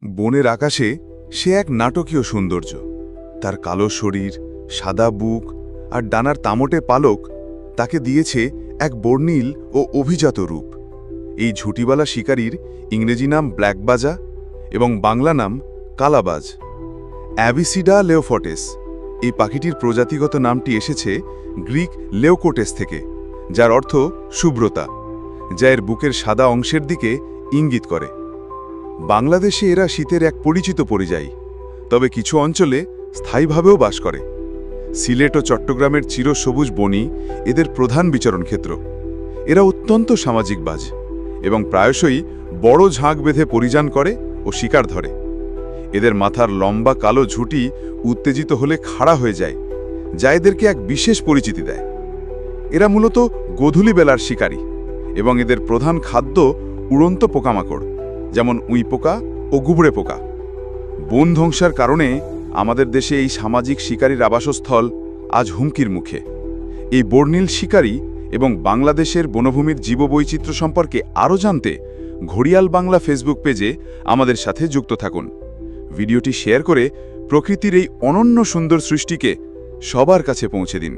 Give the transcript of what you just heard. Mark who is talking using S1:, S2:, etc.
S1: বনের আকাশে সে এক নাটকীয় সৌন্দর্য। তার কালো শরীর, সাদা বুক আর ডানার তামটে পালক তাকে দিয়েছে এক বর্ণিল ও অভিজাত রূপ। এই ঝুঁটিওয়ালা শিকারীর ইংরেজি নাম ব্ল্যাকবাজা এবং বাংলা নাম কালাবাজ। অ্যাবিসিডা লেওফটেস এই পাখিটির প্রজাতিগত নামটি এসেছে গ্রিক লেওকোটেস থেকে, যার অর্থ শুভ্রতা, যা এর বুকের সাদা অংশের দিকে ইঙ্গিত করে। বাংলাদেশে এরা শীতের এক পরিচিত পরিযায়ী, তবে কিছু অঞ্চলে স্থায়ীভাবেও বাস করে। সিলেট ও চট্টগ্রামের চিরসবুজ বনই এদের প্রধান বিচরণ ক্ষেত্র। এরা অত্যন্ত সামাজিকবাজ এবং প্রায়শই বড় ঝাঁক বেঁধে পরিযান করে ও শিকার ধরে। এদের মাথার লম্বা কালো ঝুঁটি উত্তেজিত হলে খাড়া হয়ে যায়, যা এদেরকে এক বিশেষ পরিচিতি দেয়। এরা মূলত গোধূলি বেলার শিকারী এবং এদের প্রধান খাদ্য উড়ন্ত পোকামাকড়, যেমন উইপোকা ও গুবড়ে পোকা। বন ধ্বংসের কারণে আমাদের দেশে এই সামাজিক শিকারীর আবাসস্থল আজ হুমকির মুখে। এই বর্ণিল শিকারী এবং বাংলাদেশের বনভূমির জীববৈচিত্র্য সম্পর্কে আরও জানতে ঘড়িয়াল বাংলা ফেসবুক পেজে আমাদের সাথে যুক্ত থাকুন। ভিডিওটি শেয়ার করে প্রকৃতির এই অনন্য সুন্দর সৃষ্টিকে সবার কাছে পৌঁছে দিন।